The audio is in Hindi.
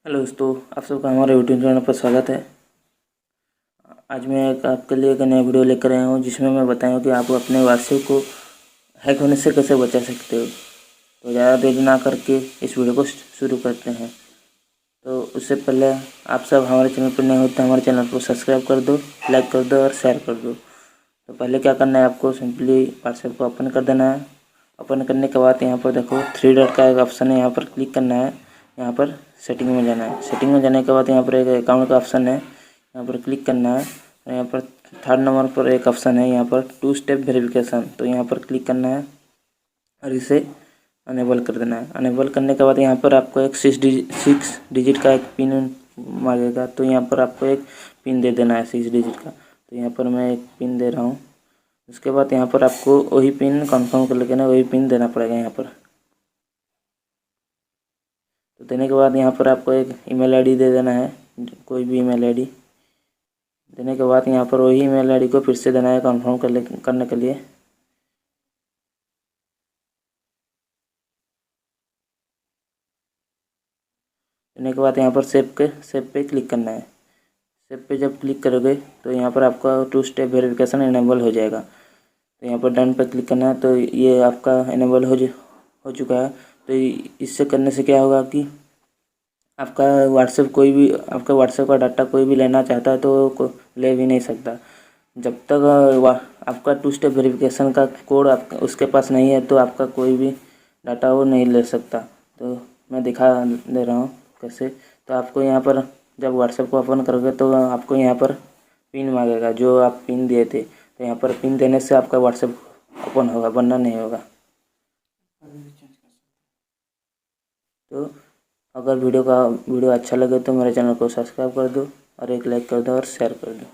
हेलो दोस्तों, आप सबका हमारे यूट्यूब चैनल पर स्वागत है। आज मैं आपके लिए एक नया वीडियो लेकर आया हूँ जिसमें मैं बताऊँ कि आप अपने व्हाट्सएप को हैक होने से कैसे बचा सकते हो। तो ज़्यादा देर ना करके इस वीडियो को शुरू करते हैं। तो उससे पहले आप सब हमारे चैनल पर नए हो तो हमारे चैनल को सब्सक्राइब कर दो, लाइक कर दो और शेयर कर दो। तो पहले क्या करना है, आपको सिंपली व्हाट्सएप को ओपन कर देना है। ओपन करने के बाद यहाँ पर देखो 3 डॉट का एक ऑप्शन है, यहाँ पर क्लिक करना है। यहाँ पर सेटिंग में जाना है। सेटिंग में जाने के बाद यहाँ पर एक अकाउंट का ऑप्शन है, यहाँ पर क्लिक करना है। और यहाँ पर 3rd नंबर पर एक ऑप्शन है, यहाँ पर 2 स्टेप वेरिफिकेशन, तो यहाँ पर क्लिक करना है और इसे अनेबल कर देना है। अनेबल करने के बाद यहाँ पर आपको एक 6 डिजिट का एक पिन मांगेगा, तो यहाँ पर आपको एक पिन दे देना है 6 डिजिट का। तो यहाँ पर मैं एक पिन दे रहा हूँ। उसके बाद यहाँ पर आपको वही पिन कंफर्म कर लेना, वही पिन देना पड़ेगा यहाँ पर। तो देने के बाद यहाँ पर आपको एक ईमेल आईडी दे देना है, कोई भी ईमेल आईडी। देने के बाद यहाँ पर वही ईमेल आईडी को फिर से देना है कंफर्म करने के लिए। देने के बाद यहाँ पर सेव पे क्लिक करना है। सेव पे जब क्लिक करोगे तो यहाँ पर आपका 2 स्टेप वेरिफिकेशन इनेबल हो जाएगा। तो यहाँ पर डन पे क्लिक करना है। तो ये आपका इनेबल हो चुका है। तो इससे करने से क्या होगा कि आपका व्हाट्सएप का डाटा कोई भी लेना चाहता है तो ले भी नहीं सकता। जब तक आपका 2 स्टेप वेरिफिकेशन का कोड आपका उसके पास नहीं है तो आपका कोई भी डाटा वो नहीं ले सकता। तो मैं दिखा दे रहा हूँ कैसे। तो आपको यहाँ पर जब व्हाट्सएप को ओपन करोगे तो आपको यहाँ पर पिन मांगेगा, जो आप पिन दिए थे। तो यहाँ पर पिन देने से आपका व्हाट्सएप ओपन होगा, वरना नहीं होगा। तो अगर वीडियो अच्छा लगे तो मेरे चैनल को सब्सक्राइब कर दो और एक लाइक कर दो और शेयर कर दो।